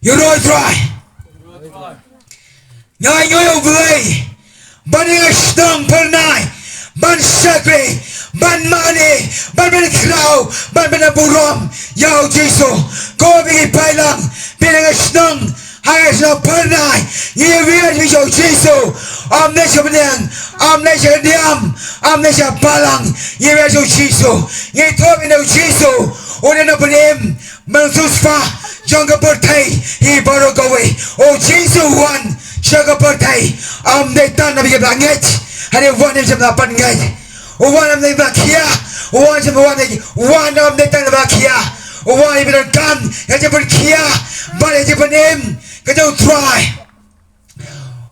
You know try. Nhai nhoi play. Ban strong per night. Ban sakri. Ban money. Ban ben krau. Ban ben burom. Yo Jesus. Go be pailang. Pinang strong. Hai so per night. Ye wiat vi yo Jesus. Am ne sabneng. Am ne diam. Am ne palang. Ye wiat yo Jesus. Ye thobi no Jesus. One no benem. Mansusfa. Younger birthday, he borrowed away. Oh, Jesus one, sugar birthday. They done a big blanket, and they wanted him up on gate. One of them back here, one of them done back here. One of them gun, and they put here, but it's a name, they don't try.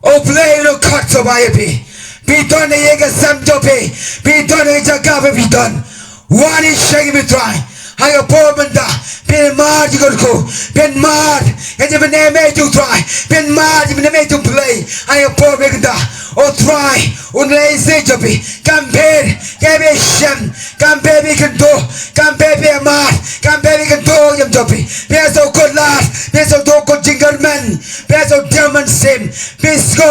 Oh, play no cut so by a pay. Be done a Yaga Sam Jope, be done a Jagava be done. One is shaking me try. I a poor banda, been mad, you got to go, been mad, and you've been made to try, been mad, you've been made to play. I a poor banda, oh try, unlazy joby, come baby, give a sham, come baby can do, come baby a mad, come baby can do him joby. Be so good lad, be so good jingle man, be so German sim, be so,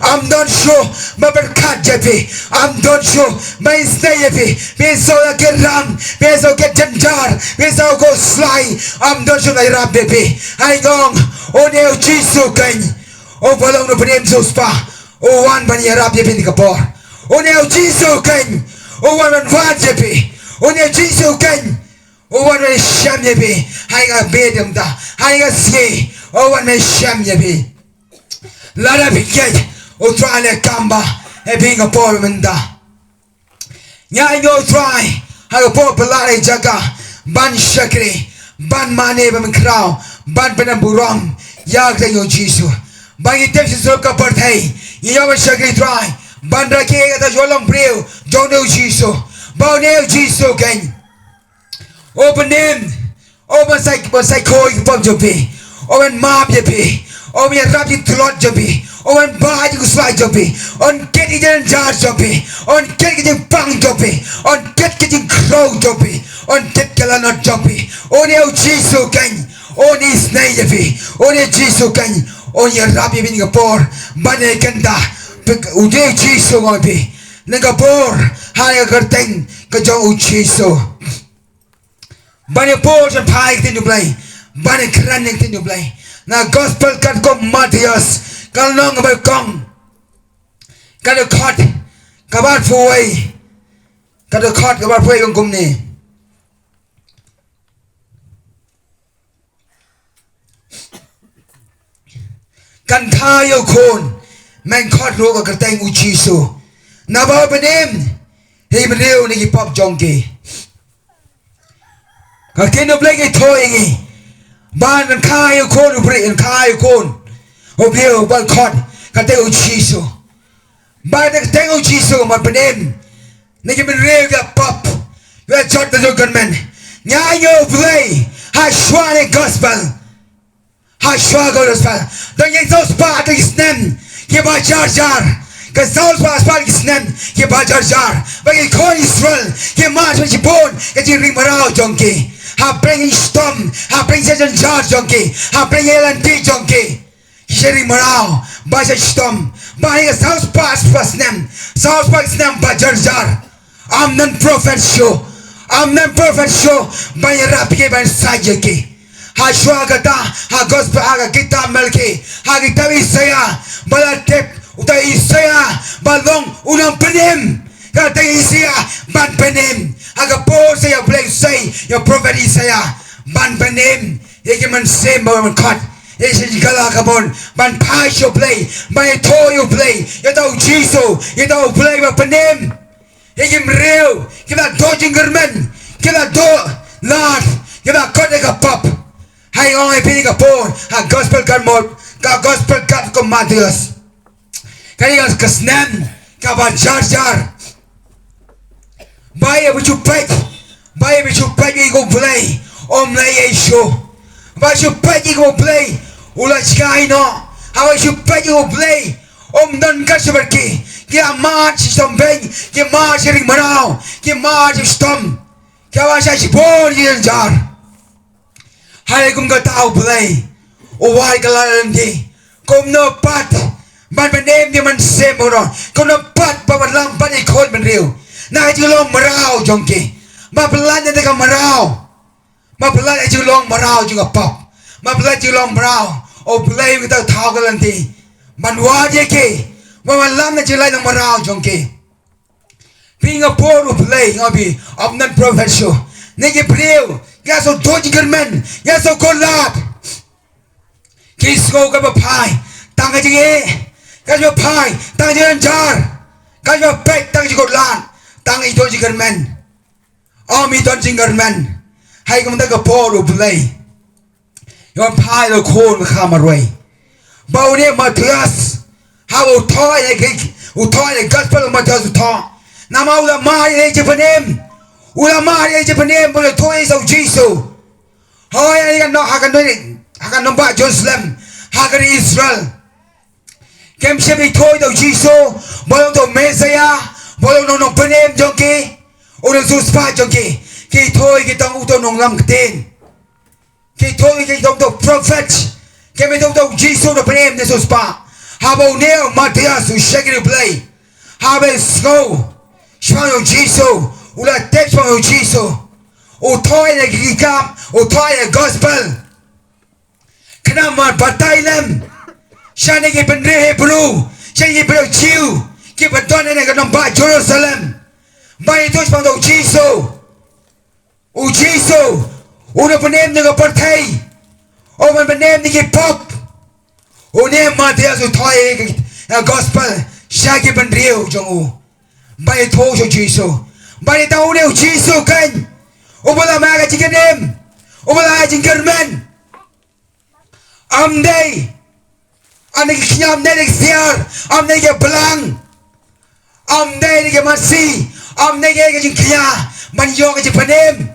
I'm not sure, but cut joby, I'm not sure, my stay be so get ram, be so get jar. We shall go slide. I'm not sure I rap baby. I gong. Oh, no, Jesus can. Oh, follow the name so spa. Oh, one when you rap in the kapor. Oh, no, Jesus can. Oh, one when one baby. Oh, no, Jesus can. Oh, one when sham baby. I got bed him da. I got say. Oh, one when sham baby. Let up get. Oh, try like gamba. A being a poor man da. Yeah, I know try. I a poor pelare jaga. Ban shakri, ban mane bam krau, ban benam buram, yag de yo jisu. Ban item se so ka parthai, yo shakri try, ban rakega da jolong breu, jono jisu. Ban ne jisu kan. Open name, open psycho pop jobi, open map jobi, open rap it lot jobi. On bad you slide jobi, on getting jar jobi, on getting bang jobi, on getting crow jobi, on get kalana jobi, on your Jesus can, on his name, on your Jesus can, on your rabbi being a poor, banekanda, ude Jesus on be, Nagapor, higher curtain, kajo Jesus. Bunny pours and pike into play, bunny cranning into play. Now gospel can come Matthias. Kalau nong abang kong, kalau kat, kabar fuai, kalau kat kabar fuai kong ni. Kan tayo kon, men kat roga kerteng uciso. Nabaw benem, hei beriu ni pop jongke. Kalau kena belai toy ini, ban kan kayo kon ubri kan kayo kon. Oblio ban kot kate uciso. Ban kate uciso man benem. Niki ben rega pop. You are shot the gunman. Nyayo play. Hashwane gospel. Hashwa gospel. Don't get those part is nem. Ke ba jar jar. Ke those part is nem. Ke ba jar jar. Bagi kon Israel. Ke mas ben bone. Ke ji ring marau jongki. Ha bring storm. Ha bring season jar jongki. Ha bring elan ti jongki. Sharing marau, baca storm, bahaya South Park pas nem, South Park nem bajar jar. I'm non prophet show, bahaya rapi bahaya saja ke. Ha shua kata, ha gospel ha kita melki, ha kita isaya, bala tep, uta isaya, balong unang penem, kata isaya ban penem, ha kapor saya play say, your prophet isaya ban penem, yekiman same bahaya kat. This is Galakabon, ban Pasho play, ban Toyo play, you know Jesus, you know play with Panem, Him real, give that dodging man, give that door, Lord, give that Kodega pop, hang on a pinning a bone, a gospel gun mod, gospel gun commanders. Can you ask Kasnan, Kaba Jar Jar? Buy it with you pet, you go play, Omlay show. But you pet you go play. Ula sky no, how you pay you play? Non customer key, get a march some bang, get march ring marau, get march stom, Kawasashi born in jar. Haikum got out play. o wai kalalan di kom no pat ban benem dia man sem ono kom no pat ba lam ban ikon ben riu na ju long marau jongki ma pelan de ka marau ma pelan ju long marau juga pop ma pelan ju long marau o play without thao kalalan di man wa je ke ma lam na ju lai long marau jongki being a poor play ngabi of non professional negi priu ya so doji germen ya so kolat kisko ka ba phai tang ka ji ka jo phai tang ji jar ka jo pek tang ji kolan tang I doji germen ami don jing germen hai ka ka poor play yon phai lo khon ka marwai bau ne mathias how toy ke gospel mathias to nama ulama ye Japanem ulama ye Japanem boleh toy so Jesus hoy ay no hakan no ba Jerusalem hakan Israel kem shebi toy do Jesus boleh to Messiah boleh no Panem jongki udah suspa jongki ki toy ki tong uto nong lam kten ki toy ki tong to prophet kem to Jesus no Panem de suspa habo neo Matthias u shagri play habe snow Shpang Jesus, ula tep shpang Jesus, o toy le gikam, o toy le gospel. Kena man batai lem, shane ke penre bulu, shane ke bulu chiu, ke beton ne ke nomba Jerusalem. Bai to shpang Jesus, o Jesus, ula penem ne ke partai, o man penem ne ke pop, o ne Matthias o toy ke gospel, shane ke penre jongu. Bai thô cho Jesus bai tao nêu Jesus kênh ô bala ma cái chicken em ô bala chicken men đây anh ấy nhom đây được xia đây cái belang đây cái masi đây cái chicken man yo cái chicken em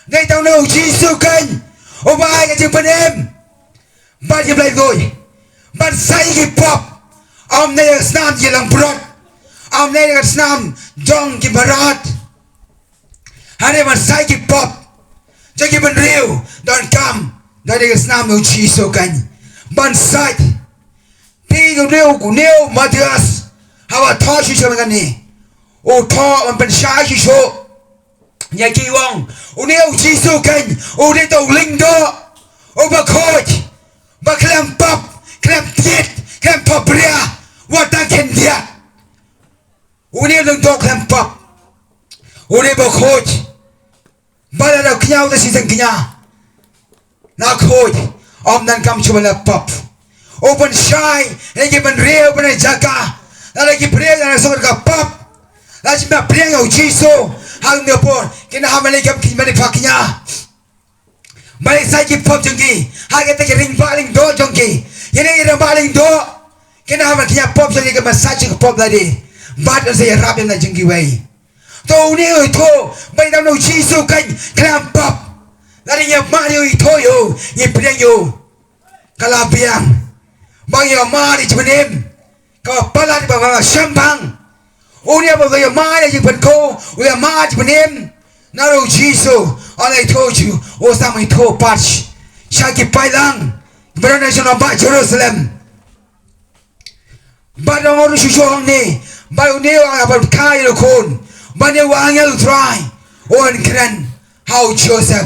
đây tao nêu Jesus kênh ô bai cái chicken em bai cái play rồi bai sai cái pop đây cái snap cái lang brot Amne dengan senam jong ki barat hane man sai ki pop jadi ben riu don kam dari dengan senam no chiso kan ban sai pi go neu Matthias hawa tho shi chama kan ni o tho man ben sai shi so nya ki wong o neu chiso kan o de to ling do o ba coach ba klem pop klem tiet klem pop ria what I can dia Uni lung dok lem pop, uni bokoj, bala na knyau da sisang knya, na koj, nan kam cuma lem pop, open shy, lagi ben real open jaga, lagi pria na sokor ka pop, lagi me pria ngau jiso, hang me por, kena hamale kam kimane paknya, balik sai ki pop jengki, hage te ring baling do jengki, yene ring baling do, kena hamal knya pop jengki ke massage ke pop lagi. Bát nó sẽ rap em là chừng vậy tôi nè ơi thôi bây giờ nó chi số canh làm bắp là đi nhập ma đi thôi yo nhập bia yo kalabiang bao nhiêu ma đi chụp em có pala đi bảo sâm băng ô nè bao nhiêu ma đi chụp cô bây giờ ma chụp em nó đâu chi số anh ấy thôi chứ ô sao mày thôi patch sao cái pai lang bây giờ nó cho nó bắt Jerusalem bắt nó ngồi xuống nè Bayu neo ang abang kaya lo kon, banyo angel try, on kren how Joseph,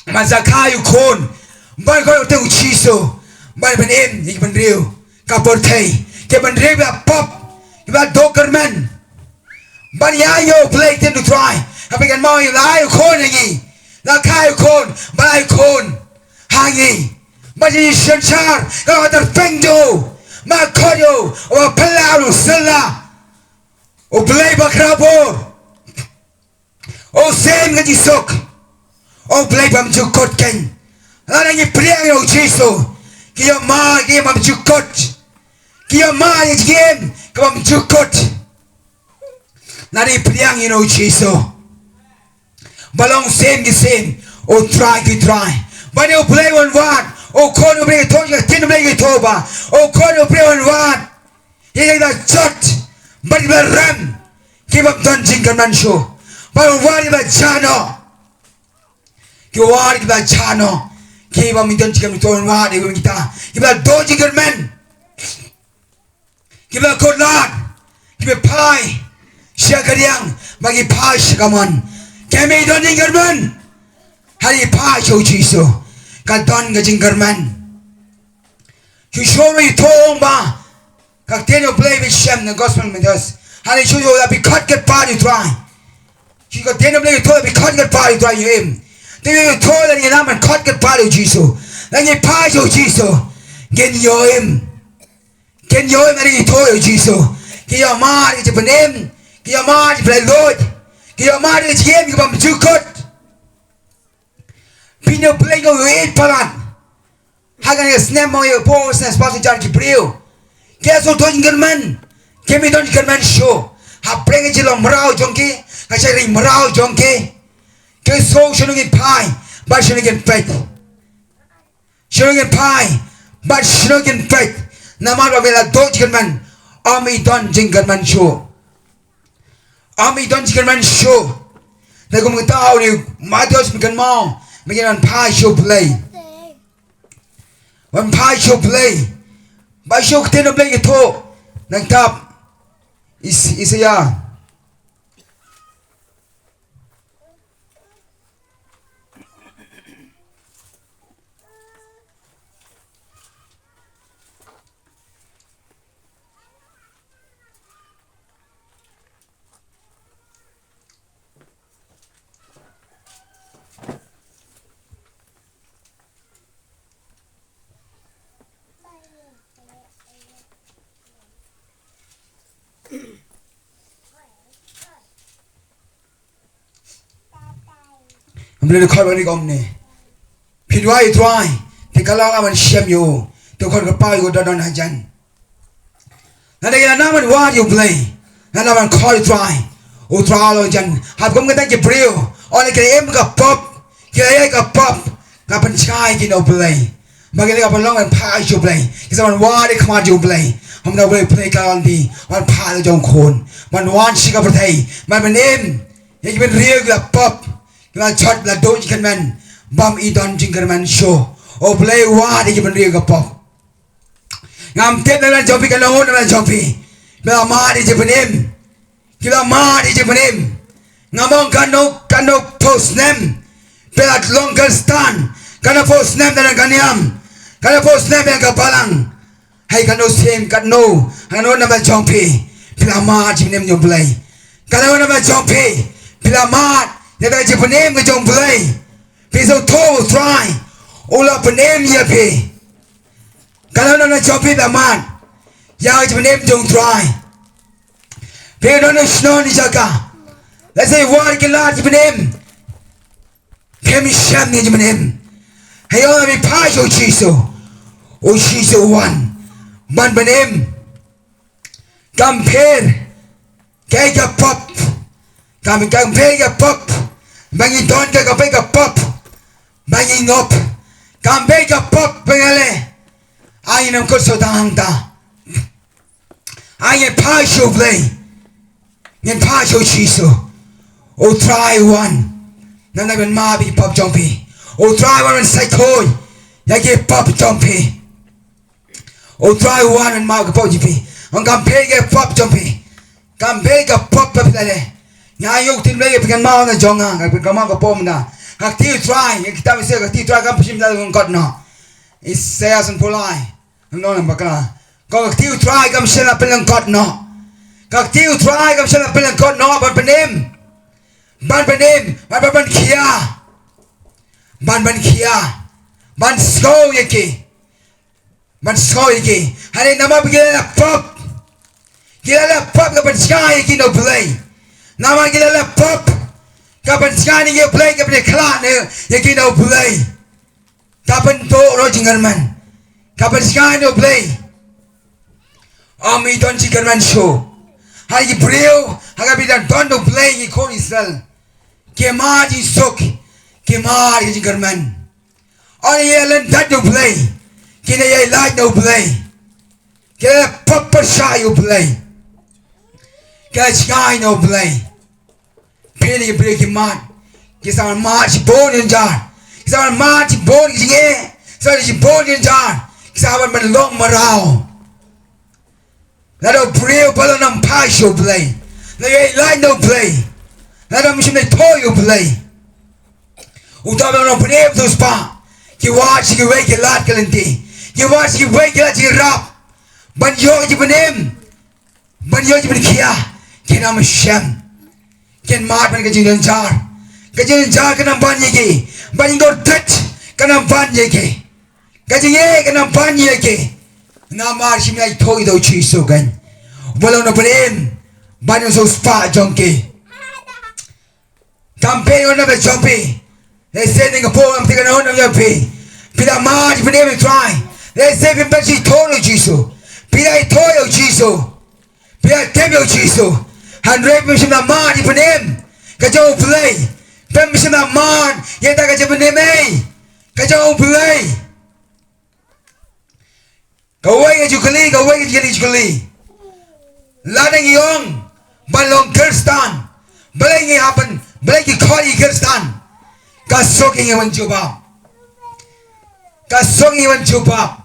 mazakayu kon, bayu kau teu chiso, bayu benem ikan riu, kaportei, keban riu ya pop, keban dokerman, bayu ayo play ten to try, tapi kan mau yang ayo kon lagi, la kayu kon, bayu kon, hangi, bayu shenchar, kau ada pengdo. Makoyo o pelaro sela o play bakrabo o sem nga disok o play bam jukot ken ana ni priang o chiso kiyo ma ki bam jukot kiyo ma ni game ka bam jukot na ni priang o chiso balong sem ki sem o try ki try but o play one o kono bring it toja tin bring it toba o kono bring one he da shot but the ram give up don Jing kan show but wari da chano ki wari da chano Kiba minton jikam tuan wa de kita. Kiba do jikar men. Kiba kodlat. Kiba pai. Syakariang bagi pai syakaman. Kami don jikar men. Hari pai show jiso. Kadon ga jikar men. You show me tong ba. Kak tenyo play with shem the gospel ministers. Hari show you that be cut get party try. You got tenyo play to be cut get party try you him. Then you told that you naman cut get party jiso. Then you pai show jiso. Gen yo him. Gen yo him and you told you jiso. Ki yo mar it's a name. Ki yo mar it's play Lord. Ki yo mar it's game you bam ju cut. Pino play go eight palan. Hagan is snap mo your post and sponsor charge brio. Guess what doing good man? Give me don't good man show. Ha bring it along morale junkie. I say ring morale junkie. Guess so shouldn't get pie, but shouldn't get faith. Shouldn't get pie, but shouldn't get faith. No matter where a dodge good man. Army don't jingle man show. Army don't jingle man show. They come with all you, my dogs become more. Make it on pie show play. When pie show play, by show ten of play it all. Nang tap is a ya. Beli kau beri kau ni. Pidwai tuai. Tikalang aman siam yo. Tukar kepai yo dadan hajan. Nada kita naman wah yo play. Nada naman kau tuai. Utrai lo jan. Hab kau kita jebriu. Oleh kita em ka pop. Kita ka pop. Kapan cai kita play. Bagi kita kapan long and pai yo play. Kita man wah di kamar yo play. Hum dah boleh play kawan di. Man pai lo jong kon. Man wan sih ka pertai. Man menem. Yang kita real ka pop. Kita chat la doj kan man bam idon jingker man show o play wa de jiban riga pop ngam tet na jopi kan longon na jopi bela ma de jibanem kila ma de jibanem ngamong kano post nem bela longer stand kano post nem na kaniam kano post nem yang kapalang hai kano same kano na jopi bela ma jibanem yo play kano na jopi bela ma Yada Japanem ke jong play. Piso to try. Ola panem ya pe. Kalau na chopi da man. Ya Japanem jong try. Pe no snow ni jaka. Let's say war ke la Japanem. Kemi sham ni Japanem. Hey ola mi pa yo chiso. O chiso one. Man panem. Compare. Kaya pop. Kami compare pop. Bangi don ka kapay ka pop. Bangi ngop. Kambay ka pop pengale. Ayin ang kurso tahang ta. Ayin pa show play. Yan pa show chiso. O try one. Nanagan mabi pop jumpy. O try one and psychoy. Yagi pop jumpy. O try one and mag pop jumpy. Ang kambay ka pop jumpy. Kambay ka pop pengale. Ngayok tin lagi pengen mau na jonga, pengen mau kapom na. Aktif try, kita mesti aktif try kan pasti kita ngkot no. Is saya sen pulai, no nampak lah. Kau aktif try kan mesti nak pengen ngkot no. Aktif try kan mesti nak pengen ngkot no. Ban kia, ban skow yaki, Hari nama begini lah pop, kita lah pop kapan sky yaki no play. Nama kita lah pop. Kapan sekarang ni play kapan kelan ni kita play. Kapan tu rojingan man. Kapan sekarang ni play. Ami don jingkan man show. Hari brio, hari kita don play ni kau isal. Kemar di sok, kemar jingkan man. Orang yang lentat do play. Kita yang light do play. Kita pop persai do play. Kita sekarang no play. Pili break man. Kita march bone in jar. Kisa ma chi bon ki ye. Sa chi bon ki jan. Kisa man long marao. Let us pray pala ng pasyo play. Let light no play. Let us mission toyo play. Utama no pray to spa. Ki watch ki wake lat kalenti. Ki watch ki wake lat ki rap. Ban yo ki benem. Ban yo ki ben kia. Kinam shem. Ken mat ban ka jin jar. Ka jin jar kanam ban ye ki. Ban go tat kanam ban ye ki. Ka jin ye kanam ban ye ki. Namar simay toy daw chiso gan. Walang na palim. Banyo so spa junkie. Campaign on the jumpy. They sending a poem taking on of your pay. Pila march for them try. They say him but she told you chiso. Pila toyo chiso. Pila tebio chiso. And rape me from the march for them. Kajo play. Permission of man. Yet I got your name. Kajo play. Go away at your colleague, go away at your colleague. Lading young, balong Kirstan. Blanky happen, Blanky call you Kirstan. Got soaking you in Juba. Got soaking you in Juba.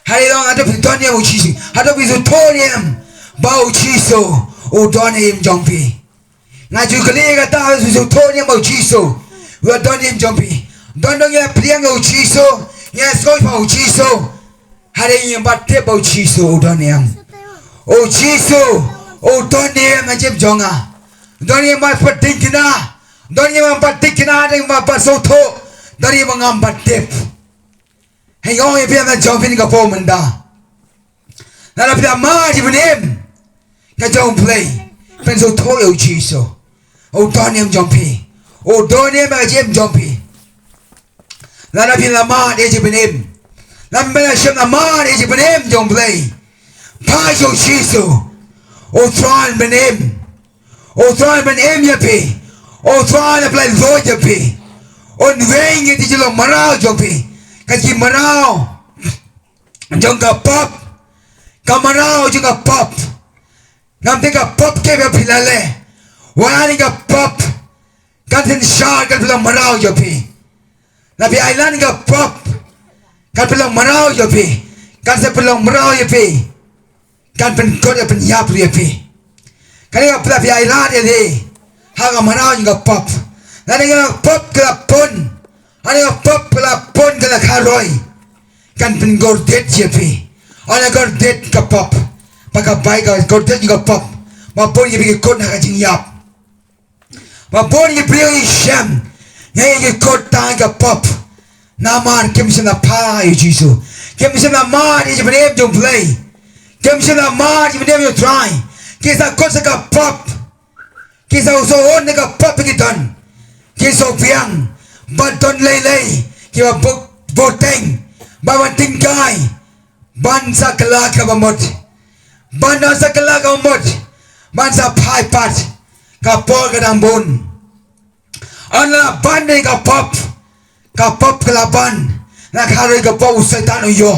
How long I don't be done here with cheesy. I don't be so tonium. Bow chiso, or done him jumpy. Now you colleague at ours with so tonium of chiso. We are done him jumpy. Don't know your pliango chiso. Yes, go for chiso. Hari yang batte bau chiso doniam. Oh chiso, oh doniam macam jonga. Doniam mat pating kena. Doniam mat pating kena dengan mat pasoto. Dari mengam batte. Hei orang yang biar jumping ke pom menda. Nara biar mah di benem. Kajau play. Penso toyo chiso. Oh doniam jumping. Oh doniam macam jumping. Nara biar mah di benem. Lambela shem na man is benem don't play. Pajo chiso. O tron benem. O tron benem yapi. O tron play loy yapi. On wing it is lo marao jopi. Kasi marao. Jonga pop. Kamarao jonga pop. Namte ka pop ke pilale. Wala ka pop. Kantin shar kan pila marao jopi. Nabi island ka pop. Kan pelang marau je pi, kan se pelang marau je pi, kan pen kau je pen yap je pi. Kan yang pelah pi ailat je di, hanga marau juga pop. Nanti yang pop kena pon, ada yang pop kena pon kena karoi, kan pen gordet je pi. Ada gordet ke pop, pakai baik gordet juga pop. Mapun je pi kau nak jing yap, mapun je pi sham, yang je kau tang ke pop. Namar kimse na pa you Jesus. Kimse na mar is benem don't play. Kimse na mar is benem you try. Kisa kosa ka pop. Kisa uso on ka pop kitan. Kisa piang. Ban ton lay. Kiwa boteng. Bawan tingkai. Ban sa kelaka bamot. Ban sa kelaka bamot. Ban sa pai pat. Kapol ka dambon. Anla ban ka pop. Kapop kelaban nak hari ke bau setan uyo,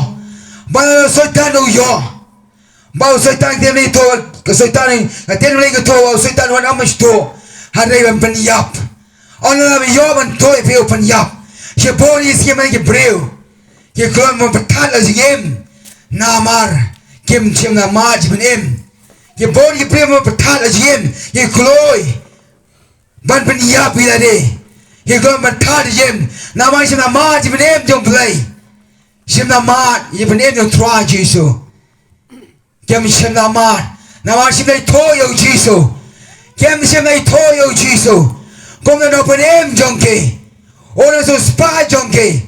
bau setan uyo, bau setan dia ni tu ke setan ni, dia ni ke tu bau setan wan amas tu hari yang penyap, orang lagi yo man tu itu penyap, si boni si mana ke breu, ke keluar mempertat lagi game, namar, game cem namar jepenem, ke boni ke breu mempertat lagi game, ke keluar, ban penyap bila deh. He go and tar him. Now I should not march even him don't play. Shim na mat, even him don't try Jesus. Kem shim na mat. Now I should they toyo Jesus. Kem shim they toyo Jesus. Come and open him junkie. All so spy junkie.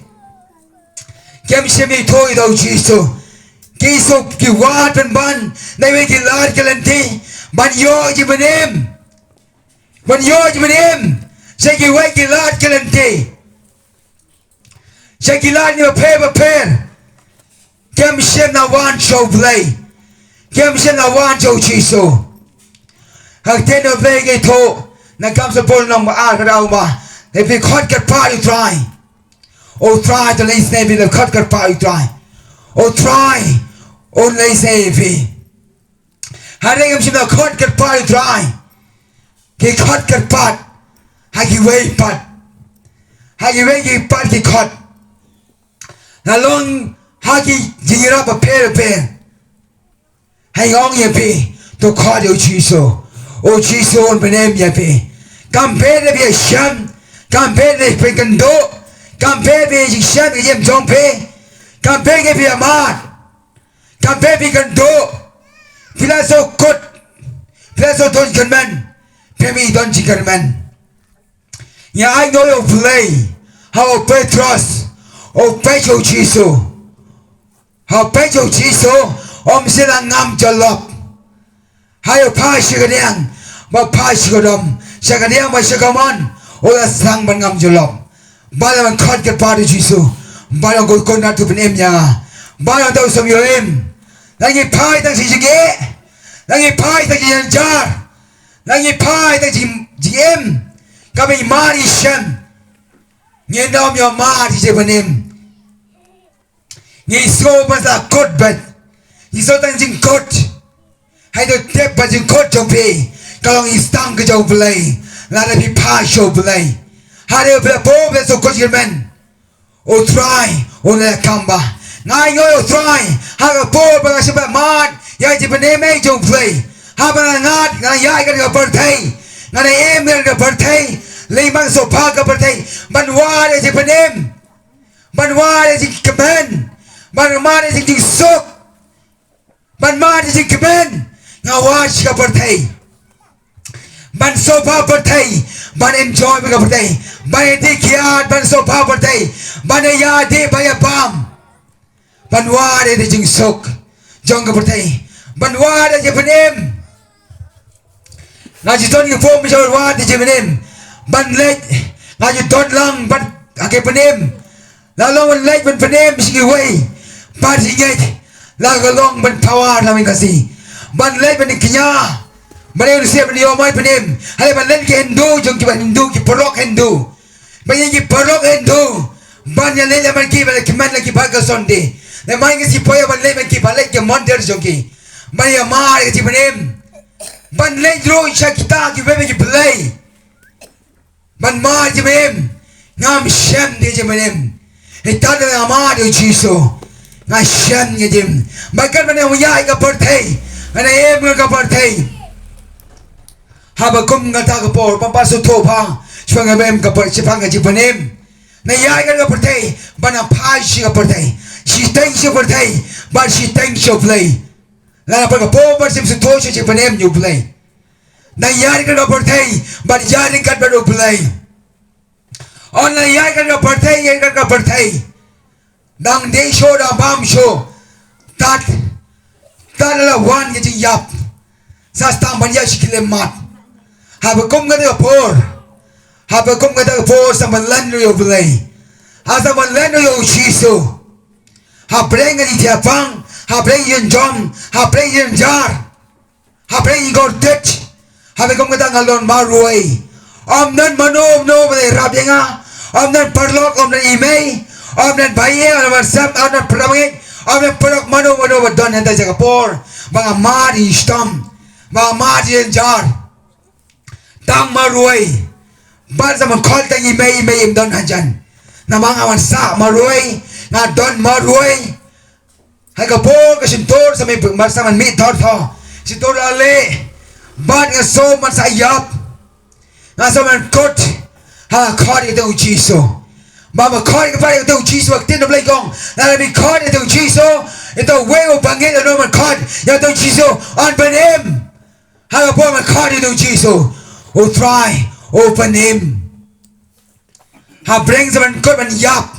Kem shim they toyo Jesus. Kiso ki wat and ban. They make it large galanti. Ban yo even him. Ban yo even him. Shaki waki lad kalante. Shaki lad ni paper. Kem shem na wan show play. Kem shem na wan show chiso. Hag teno vege to. Na kam sa pol nong ma ka ma. If you cut kat party try. Oh try to lay snake the cut kat party try. Oh try. Oh lay snake. Hadeng shem na cut kat party try. Ki cut kat party. Hagi way pat. hagi wengi party kot na long hagi jingira pa pe hai ngong ye pe to kot o chiso on benem ye pe kampe de be sham kampe de pe kando kampe be sham ye jong pe kampe ge be amat kampe be kando filaso kot filaso don kanman pemi don chikanman. Yeah, I know you play. How Petros, oh Petro Chiso, how Petro Chiso, silang ngam jalop. Hayo pa sigadang, ba pa sigadom, sigadang ba sigamon, o la sang ban ngam jalop. Bala man kot ke pa Chiso, bala go na tu penem nya, bala daw som yoem. Lagi pa tang si sige, lagi pa tang si jar, lagi pa tang si GM. Kami mari shan ngendom yo mari je benem ngi so basa kot bat ngi so tang jing kot hai do tep ba jing kot jong pe kalong istang ke jong play la da pi pa show play ha de pe po be so kot men o try o le kamba ngai yo try ha ga po ba ga ba man ya je benem e jong play ha ba ngat ngai ya ga birthday ngana em ga birthday lemang so pa ga birthday banware je penem banware je kemen banware je sok banware je kemen ngawas ga birthday ban so pa birthday ban enjoy ga birthday ban dikiat ban so pa birthday ban ya de ba ya pam banware je sok jong ga birthday banware je penem ngaji ton ko mi jawar wa je penem ban lek ngaji ton lang ban ake penem la long ban lek ban penem sigi wei pa singet la galong ban power la min kasi ban lek ban kinya ban eu siap ban yo mai penem hale ban lek ke hindu jong ki ban hindu ki porok hindu ban ki porok hindu ban ya le ban ki ban ki man la ki ba ka sonde le mai ki si poya ban le ban ki ba lek ke monter jong ki ban ya mar ki penem ban lek ro shakita ki bebe ki play ban ma je mem ngam shem de je mem eta de ama de chiso nga shem ye dim bakan ban ya ga birthday ana em ga birthday haba kum ga ta ga por pa pa su tho pa chwa ga mem ga par chipang ga ji panem na ya ga birthday bana pa shi ga birthday she thanks you birthday but she thanks you play la pa ga po ba sim su tho shi panem you play na yari ka birthday but yari ka ba play on na yari ka birthday yari ka birthday dang day show da bam show tat la one ye yap sa stang ban ya shikile mat ha ba kom ga da por ha ba kom ga da por sa man lan yo play ha sa man lan yo chiso ha preng ga ti apang ha preng yin jom ha preng yin jar ha preng go tet Habe kom kata ngalon marui. Om nan manom no bade rabyenga. Om nan parlok om nan email. Om nan baye om nan WhatsApp om nan pramangit. Om nan parlok mano badon henta jaga por. Mga mari stam. Mga mari jar. Tang marui. Ban sa call tang email im don hajan. Na mga wansa marui. Na don marui. Hai ka por ka sintor sa may marsaman mi thor tho. Sintor ale. Ban nga so man sa ayap nga so man kot ha kod ito chiso mama kod ka pa ito chiso ak tino blay kong nalabi kod ito chiso ito weo bangit ano man kod ito chiso on panim ha po man kod ito chiso o try open him ha bring sa man kot man yap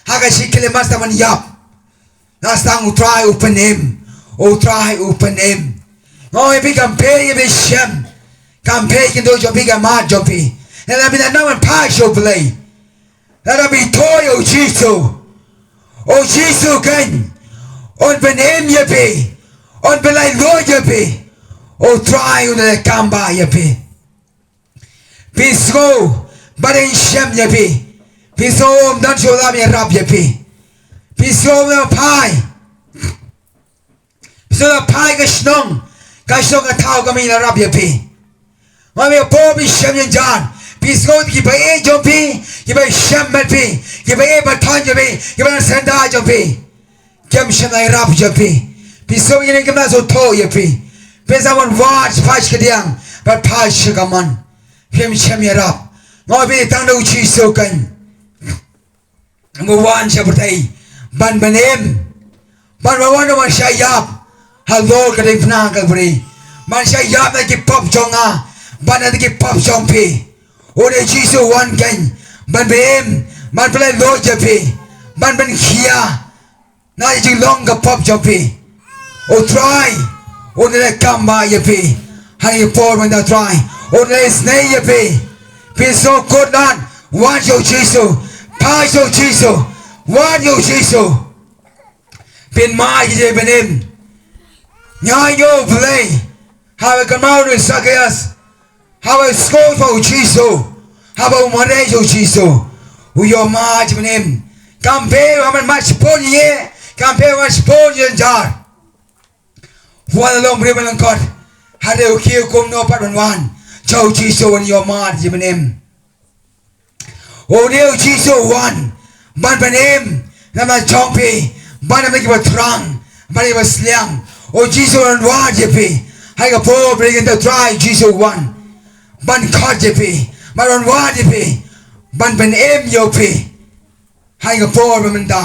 ha ka sikilimas na man yap nastang o try open him o try open him oh, if he can pay him his shem, can pay him those big and mad jumpy. Let him be the number partial play. Let him be toy, oh Jesus. Oh Jesus, can on benem ye pay, on belay Lord ye pay. Oh, try on the kamba ye pay. Peace go, but in shem ye pay. Peace home, don't show them ye rap ye pay. Peace home, the pie. So the pie gets snung. Kasong ka tao kami na rap ye pi. Mami po bi shem yen jan. Pi Peace go ki ba e jompi ki ba shamat pi ki ba e baton jompi ki ba sanda jompi kem shanai rap jompi peace so yene kemna so tho ye pi pesa wan watch pash kediang but pash kaman kem shem ya rap ngoi bi tang do chi so kan number 1 shabatai ban banem ban wan wan shayap hello kadai pna ka bri man shayap na ki pop jonga ban na ki pop jompi ore jisu wan kan ban bem man play lo japi ban ban khia na ji long ka pop japi o try o ne kamba yapi hani por when da try o ne snake yapi be so good not want you jisu pa you jisu want you jisu bin ma ji benem nya yo play how can mau ni sakayas how a school for jisu how about Monday you jisu who your march benem compare how much pon ye compare much pon ye jar what long ribbon and cut how they kill come no part one chow jisu and your march benem oh dear jisu one ban benem nama chompi ban make a trang ban a slang oh jisu and one jepi I got poor bring in the try jisu one ban cut jepi ban one jepi ban benem yopi I got poor women da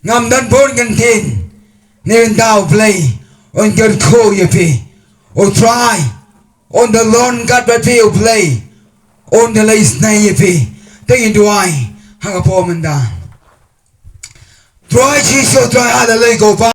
ngam dan bon gan tin never down play on good cool yopi or try on the lawn got but play on the lace na yopi taking do I hang a poor man da try jisu try other leg go